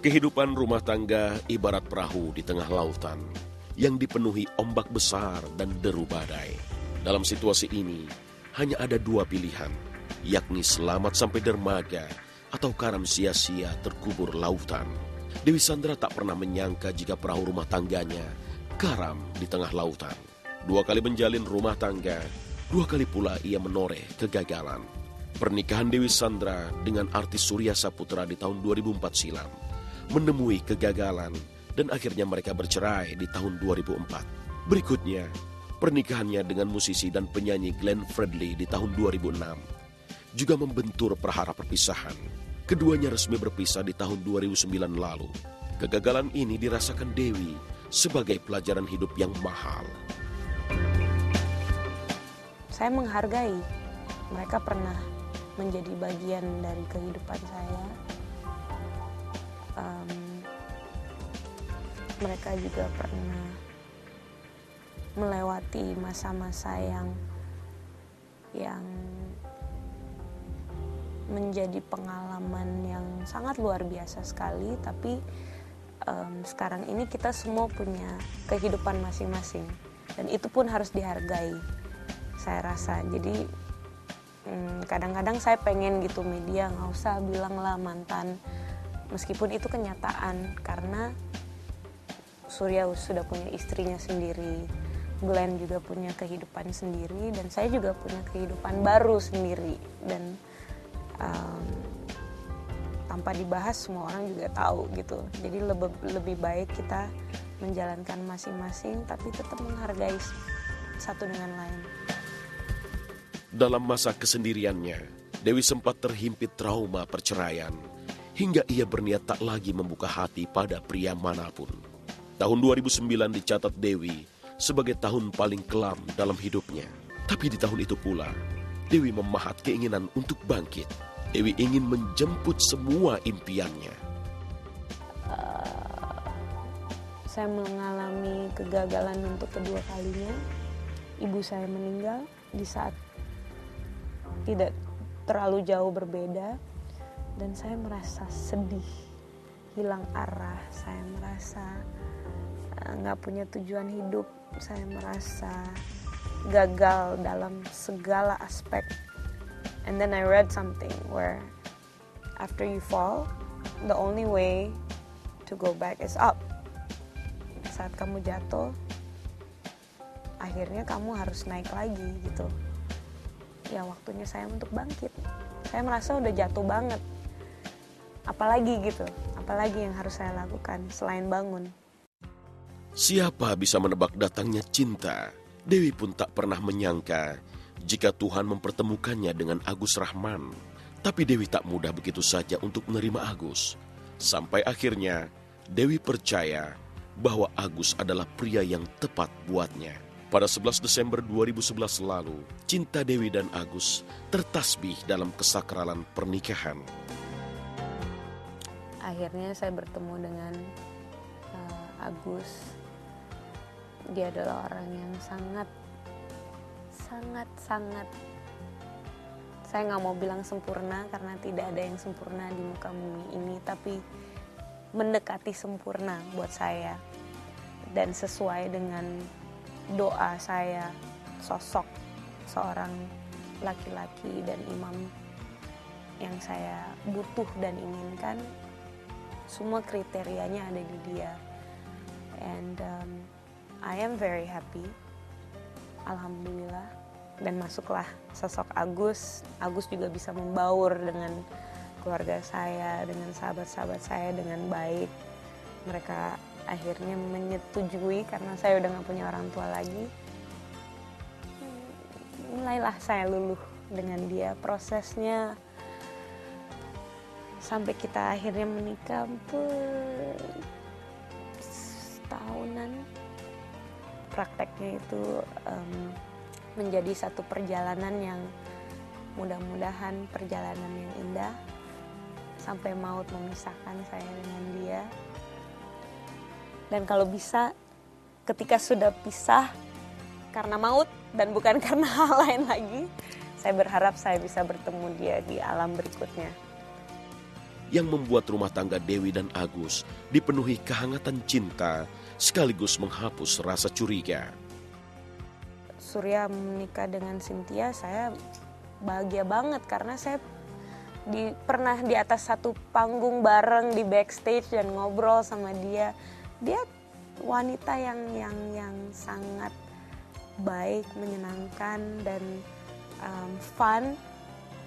Kehidupan rumah tangga ibarat perahu di tengah lautan yang dipenuhi ombak besar dan deru badai. Dalam situasi ini, hanya ada dua pilihan, yakni selamat sampai dermaga atau karam sia-sia terkubur lautan. Dewi Sandra tak pernah menyangka jika perahu rumah tangganya karam di tengah lautan. 2 kali menjalin rumah tangga, 2 kali pula ia menoreh kegagalan. Pernikahan Dewi Sandra dengan artis Surya Saputra di tahun 2004 silam menemui kegagalan dan akhirnya mereka bercerai di tahun 2004. Berikutnya, pernikahannya dengan musisi dan penyanyi Glenn Fredly di tahun 2006 juga membentur prahara perpisahan. Keduanya resmi berpisah di tahun 2009 lalu. Kegagalan ini dirasakan Dewi sebagai pelajaran hidup yang mahal. Saya menghargai mereka pernah menjadi bagian dari kehidupan saya. Mereka juga pernah melewati masa-masa yang menjadi pengalaman yang sangat luar biasa sekali. Tapi sekarang ini kita semua punya kehidupan masing-masing, dan itu pun harus dihargai, saya rasa. Jadi kadang-kadang saya pengen gitu media nggak usah bilang lah mantan, meskipun itu kenyataan, karena Surya sudah punya istrinya sendiri, Glenn juga punya kehidupan sendiri, dan saya juga punya kehidupan baru sendiri. Dan tanpa dibahas semua orang juga tahu gitu. Jadi lebih baik kita menjalankan masing-masing, tapi tetap menghargai satu dengan lain. Dalam masa kesendiriannya, Dewi sempat terhimpit trauma perceraian, hingga ia berniat tak lagi membuka hati pada pria manapun. Tahun 2009 dicatat Dewi sebagai tahun paling kelam dalam hidupnya. Tapi di tahun itu pula, Dewi memahat keinginan untuk bangkit. Dewi ingin menjemput semua impiannya. Saya mengalami kegagalan untuk kedua kalinya. Ibu saya meninggal di saat tidak terlalu jauh berbeda, dan saya merasa sedih, hilang arah. Saya merasa nggak punya tujuan hidup. Saya merasa gagal dalam segala aspek. And then I read something where after you fall, the only way to go back is up. Saat kamu jatuh, akhirnya kamu harus naik lagi gitu. Ya waktunya saya untuk bangkit. Saya merasa udah jatuh banget. Apalagi gitu, apalagi yang harus saya lakukan selain bangun. Siapa bisa menebak datangnya cinta? Dewi pun tak pernah menyangka jika Tuhan mempertemukannya dengan Agus Rahman. Tapi Dewi tak mudah begitu saja untuk menerima Agus. Sampai akhirnya Dewi percaya bahwa Agus adalah pria yang tepat buatnya. Pada 11 Desember 2011 lalu, cinta Dewi dan Agus tertasbih dalam kesakralan pernikahan. Akhirnya saya bertemu dengan Agus. Dia adalah orang yang sangat, saya nggak mau bilang sempurna karena tidak ada yang sempurna di muka bumi ini, tapi mendekati sempurna buat saya. Dan sesuai dengan doa saya, sosok seorang laki-laki dan imam yang saya butuh dan inginkan, semua kriterianya ada di dia. And I am very happy, alhamdulillah. Dan masuklah sosok Agus. Agus juga bisa membaur dengan keluarga saya, dengan sahabat-sahabat saya dengan baik. Mereka akhirnya menyetujui karena saya udah gak punya orang tua lagi. Mulailah saya luluh dengan dia. Prosesnya sampai kita akhirnya menikah tahunan. Prakteknya itu menjadi satu perjalanan yang mudah-mudahan perjalanan yang indah sampai maut memisahkan saya dengan dia. Dan kalau bisa ketika sudah pisah karena maut dan bukan karena hal lain lagi, saya berharap saya bisa bertemu dia di alam berikutnya. yang membuat rumah tangga Dewi dan Agus dipenuhi kehangatan cinta sekaligus menghapus rasa curiga. Surya menikah dengan Cynthia, saya bahagia banget karena saya pernah di atas satu panggung bareng di backstage dan ngobrol sama dia. Dia wanita yang sangat baik, menyenangkan dan fun.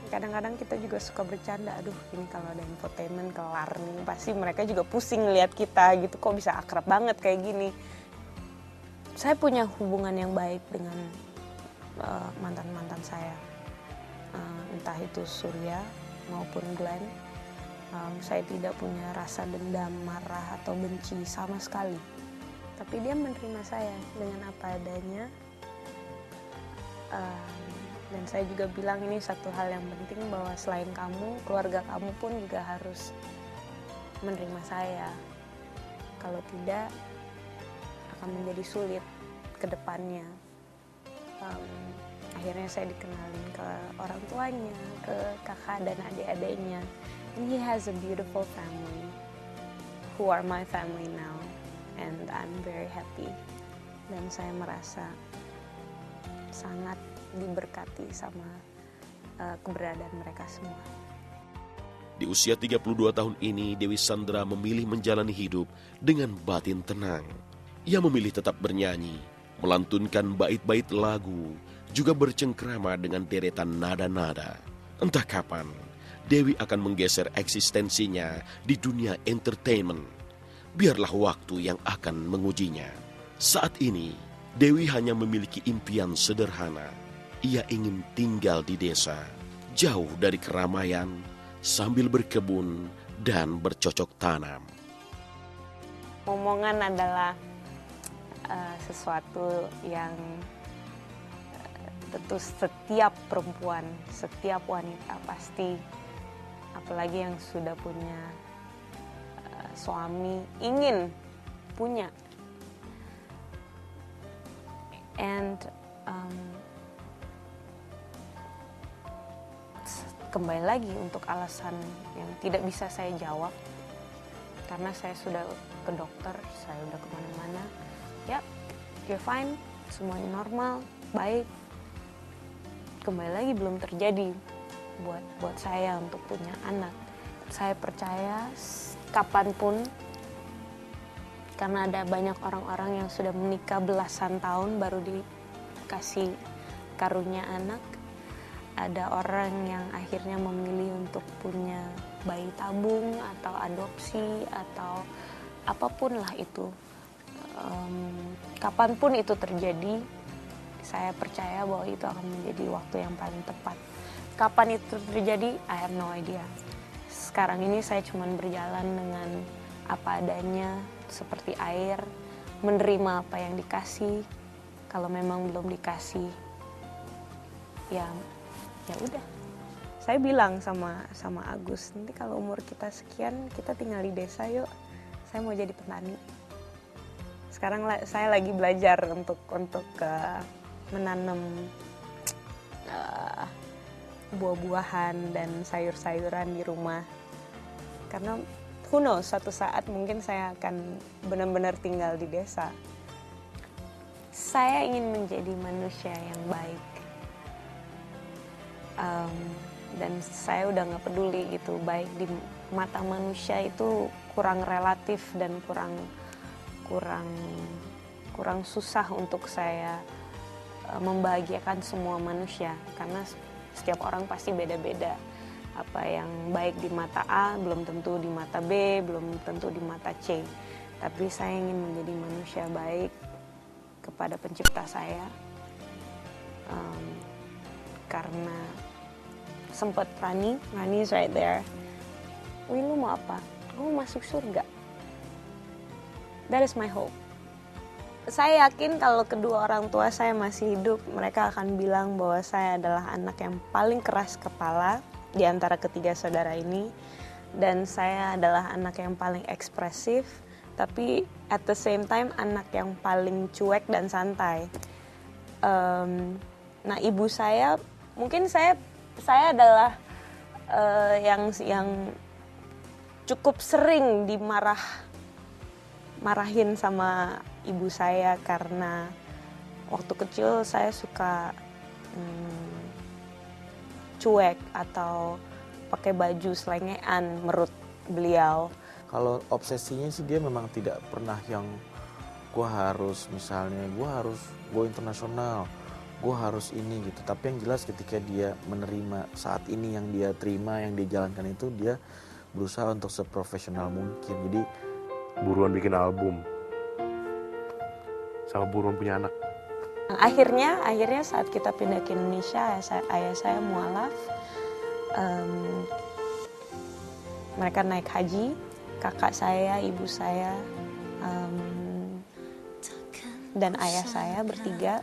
Kadang-kadang kita juga suka bercanda, aduh ini kalau ada infotainment kelar nih, pasti mereka juga pusing lihat kita gitu, kok bisa akrab banget kayak gini. Saya punya hubungan yang baik dengan mantan-mantan saya, entah itu Surya maupun Glenn. Saya tidak punya rasa dendam, marah atau benci sama sekali. Tapi dia menerima saya dengan apa adanya. Dan saya juga bilang ini satu hal yang penting, bahwa selain kamu, keluarga kamu pun juga harus menerima saya. Kalau tidak, akan menjadi sulit ke depannya. Akhirnya saya dikenalin ke orang tuanya, ke kakak dan adik-adiknya. And he has a beautiful family, who are my family now. And I'm very happy. Dan saya merasa sangat diberkati sama keberadaan mereka semua. Di usia 32 tahun ini, Dewi Sandra memilih menjalani hidup dengan batin tenang. Ia memilih tetap bernyanyi, melantunkan bait-bait lagu, juga bercengkrama dengan deretan nada-nada. Entah kapan, Dewi akan menggeser eksistensinya di dunia entertainment. Biarlah waktu yang akan mengujinya. Saat ini, Dewi hanya memiliki impian sederhana. Ia ingin tinggal di desa, jauh dari keramaian, sambil berkebun dan bercocok tanam. Omongan adalah sesuatu yang tentu setiap perempuan, setiap wanita pasti, apalagi yang sudah punya suami, ingin punya. And kembali lagi untuk alasan yang tidak bisa saya jawab, karena saya sudah ke dokter, saya udah kemana-mana, ya, you're fine, semuanya normal, baik. Kembali lagi belum terjadi buat saya untuk punya anak. Saya percaya kapanpun, karena ada banyak orang-orang yang sudah menikah belasan tahun baru dikasih karunia anak. Ada orang yang akhirnya memilih untuk punya bayi tabung atau adopsi atau apapun lah itu. Kapanpun itu terjadi, saya percaya bahwa itu akan menjadi waktu yang paling tepat. Kapan itu terjadi, I have no idea. Sekarang ini saya cuma berjalan dengan apa adanya, seperti air, menerima apa yang dikasih. Kalau memang belum dikasih, ya udah. Saya bilang sama Agus, nanti kalau umur kita sekian, kita tinggal di desa yuk. Saya mau jadi petani. Sekarang saya lagi belajar untuk menanam buah-buahan dan sayur-sayuran di rumah. Karena who knows, suatu saat mungkin saya akan benar-benar tinggal di desa. Saya ingin menjadi manusia yang baik. Dan saya udah gak peduli gitu, baik di mata manusia itu kurang relatif dan kurang susah untuk saya membahagiakan semua manusia, karena setiap orang pasti beda-beda. Apa yang baik di mata A belum tentu di mata B, belum tentu di mata C. Tapi saya ingin menjadi manusia baik kepada pencipta saya, karena sempat Rani is right there. Wih, lu mau apa? Lu mau masuk surga. That is my hope. Saya yakin kalau kedua orang tua saya masih hidup, mereka akan bilang bahwa saya adalah anak yang paling keras kepala di antara ketiga saudara ini. Dan saya adalah anak yang paling ekspresif, tapi at the same time anak yang paling cuek dan santai. Nah, ibu saya, mungkin saya adalah yang cukup sering marahin sama ibu saya karena waktu kecil saya suka cuek atau pakai baju selengean menurut beliau. Kalau obsesinya sih dia memang tidak pernah yang gue harus go internasional, gue harus ini gitu. Tapi yang jelas ketika dia menerima saat ini yang dia terima, yang dia jalankan itu, dia berusaha untuk seprofesional mungkin. Jadi buruan bikin album sama buruan punya anak. Akhirnya saat kita pindah ke Indonesia, ayah saya mualaf, mereka naik haji, kakak saya, ibu saya, dan ayah saya bertiga,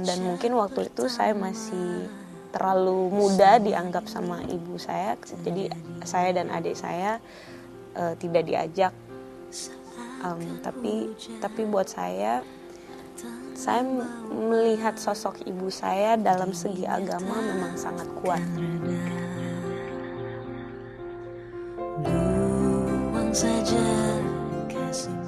dan mungkin waktu itu saya masih terlalu muda dianggap sama ibu saya, jadi saya dan adik saya tidak diajak, tapi buat saya melihat sosok ibu saya dalam segi agama memang sangat kuat. Buang saja kasih.